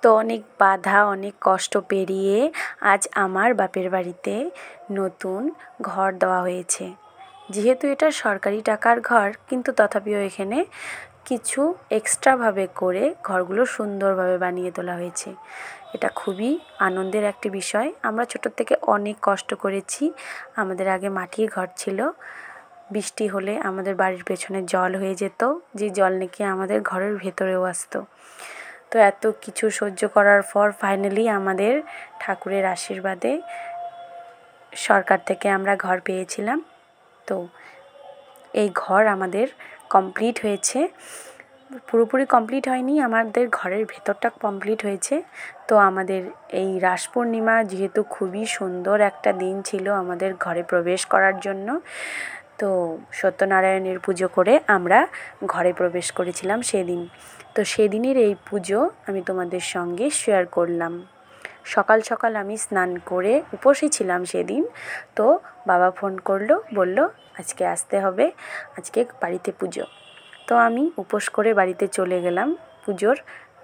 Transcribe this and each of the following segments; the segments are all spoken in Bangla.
তো অনেক বাধা অনেক কষ্ট পেরিয়ে আজ আমার বাপের বাড়িতে নতুন ঘর দেওয়া হয়েছে। যেহেতু এটা সরকারি টাকার ঘর, কিন্তু তথাপিও এখানে কিছু এক্সট্রাভাবে করে ঘরগুলো সুন্দরভাবে বানিয়ে তোলা হয়েছে। এটা খুবই আনন্দের একটি বিষয়। আমরা ছোটোর থেকে অনেক কষ্ট করেছি। আমাদের আগে মাটির ঘর ছিল। বৃষ্টি হলে আমাদের বাড়ির পেছনে জল হয়ে যেত, যে জল নাকি আমাদের ঘরের ভেতরেও আসতো। তো এত কিছু সহ্য করার পর ফাইনালি আমাদের ঠাকুরের আশীর্বাদে সরকার থেকে আমরা ঘর পেয়েছিলাম। তো এই ঘর আমাদের কমপ্লিট হয়েছে। পুরোপুরি কমপ্লিট হয়নি, আমাদের ঘরের ভেতরটা কমপ্লিট হয়েছে। তো আমাদের এই রাস পূর্ণিমা যেহেতু খুবই সুন্দর একটা দিন ছিল আমাদের ঘরে প্রবেশ করার জন্য, তো সত্যনারায়ণের পুজো করে আমরা ঘরে প্রবেশ করেছিলাম সেদিন। তো সেদিনের এই পুজো আমি তোমাদের সঙ্গে শেয়ার করলাম। সকাল সকাল আমি স্নান করে উপোসই ছিলাম সেদিন। তো বাবা ফোন করলো, বলল আজকে আসতে হবে, আজকে বাড়িতে পুজো। তো আমি উপোস করে বাড়িতে চলে গেলাম পুজোর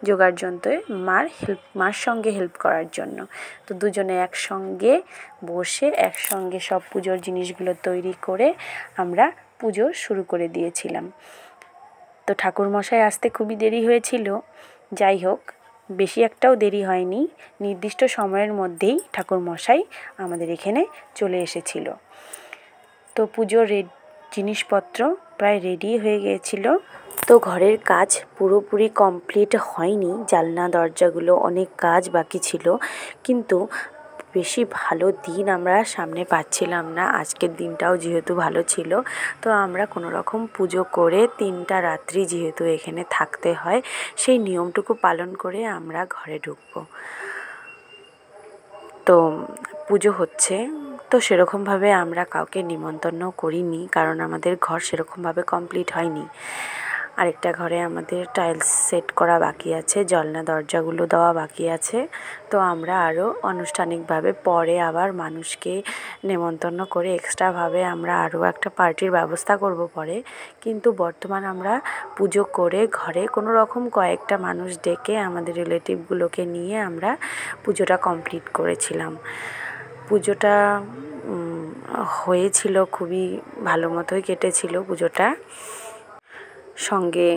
জোগাড় যন্ত্রে মার সঙ্গে হেল্প করার জন্য। তো দুজনে একসঙ্গে বসে একসঙ্গে সব পুজোর জিনিসগুলো তৈরি করে আমরা পুজো শুরু করে দিয়েছিলাম। তো ঠাকুরমশাই আসতে খুবই দেরি হয়েছিল। যাই হোক, বেশি একটাও দেরি হয়নি, নির্দিষ্ট সময়ের মধ্যেই ঠাকুরমশাই আমাদের এখানে চলে এসেছিল। তো পুজোর জিনিসপত্র প্রায় রেডি হয়ে গিয়েছিল। তো ঘরের কাজ পুরোপুরি কমপ্লিট হয়নি, জানলা দরজাগুলো অনেক কাজ বাকি ছিল, কিন্তু বেশি ভালো দিন আমরা সামনে পাচ্ছিলাম না। আজকের দিনটাও যেহেতু ভালো ছিল, তো আমরা কোনো রকম পুজো করে 3টা রাত্রি যেহেতু এখানে থাকতে হয়, সেই নিয়মটুকু পালন করে আমরা ঘরে ঢুকবো। তো পুজো হচ্ছে, তো সেরকমভাবে আমরা কাউকে নিমন্ত্রণ করিনি, কারণ আমাদের ঘর সেরকমভাবে কমপ্লিট হয়নি। আরেকটা ঘরে আমাদের টাইলস সেট করা বাকি আছে, জানলা দরজাগুলো দেওয়া বাকি আছে। তো আমরা আরও আনুষ্ঠানিকভাবে পরে আবার মানুষকে নেমন্তন্ন করে এক্সট্রাভাবে আমরা আরও একটা পার্টির ব্যবস্থা করব পরে। কিন্তু বর্তমান আমরা পুজো করে ঘরে কোনো রকম কয়েকটা মানুষ ডেকে আমাদের রিলেটিভগুলোকে নিয়ে আমরা পুজোটা কমপ্লিট করেছিলাম। পুজোটা হয়েছিল খুবই ভালো মতোই কেটেছিল পুজোটা। সঙ্গে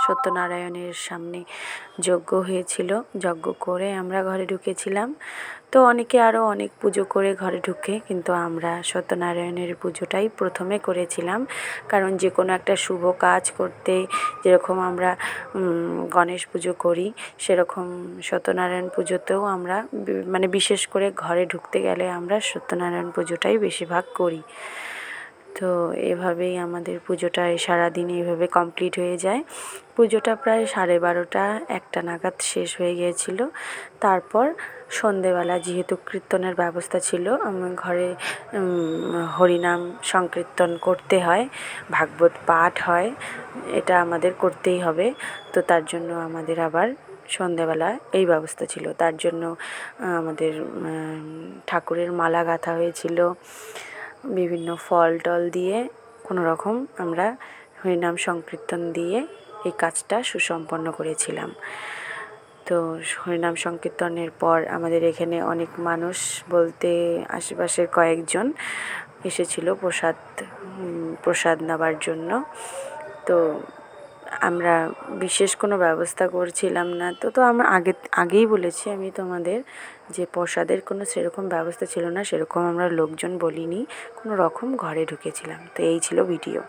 সত্যনারায়ণের সামনে যজ্ঞ হয়েছিল, যজ্ঞ করে আমরা ঘরে ঢুকেছিলাম। তো অনেকে আরও অনেক পুজো করে ঘরে ঢুকে, কিন্তু আমরা সত্যনারায়ণের পুজোটাই প্রথমে করেছিলাম। কারণ যে কোনো একটা শুভ কাজ করতে যেরকম আমরা গণেশ পুজো করি, সেরকম সত্যনারায়ণ পুজোতেও আমরা বিশেষ করে ঘরে ঢুকতে গেলে আমরা সত্যনারায়ণ পুজোটাই বেশিরভাগ করি। তো এভাবেই আমাদের পুজোটা সারাদিন এইভাবে কমপ্লিট হয়ে যায়। পুজোটা প্রায় 12:30 1টা নাগাদ শেষ হয়ে গিয়েছিল। তারপর সন্ধেবেলা যেহেতু কীর্তনের ব্যবস্থা ছিল, আমার ঘরে হরিনাম সংকীর্তন করতে হয়, ভাগবত পাঠ হয়, এটা আমাদের করতেই হবে। তো তার জন্য আমাদের আবার সন্ধেবেলা এই ব্যবস্থা ছিল। তার জন্য আমাদের ঠাকুরের মালা গাঁথা হয়েছিল বিভিন্ন ফল টল দিয়ে। কোনো রকম আমরা হরিনাম সংকীর্তন দিয়ে এই কাজটা সুসম্পন্ন করেছিলাম। তো হরিনাম সংকীর্তনের পর আমাদের এখানে অনেক মানুষ বলতে আশেপাশের কয়েকজন এসেছিল প্রসাদ নেওয়ার জন্য। তো আমরা বিশেষ কোনো ব্যবস্থা করছিলাম না। তো আমরা আগেই বলেছি আমি তোমাদের যে প্রসাদের কোনো সেরকম ব্যবস্থা ছিল না, সেরকম আমরা লোকজন বলিনি, কোনো রকম ঘরে ঢুকেছিলাম। তো এই ছিল ভিডিও।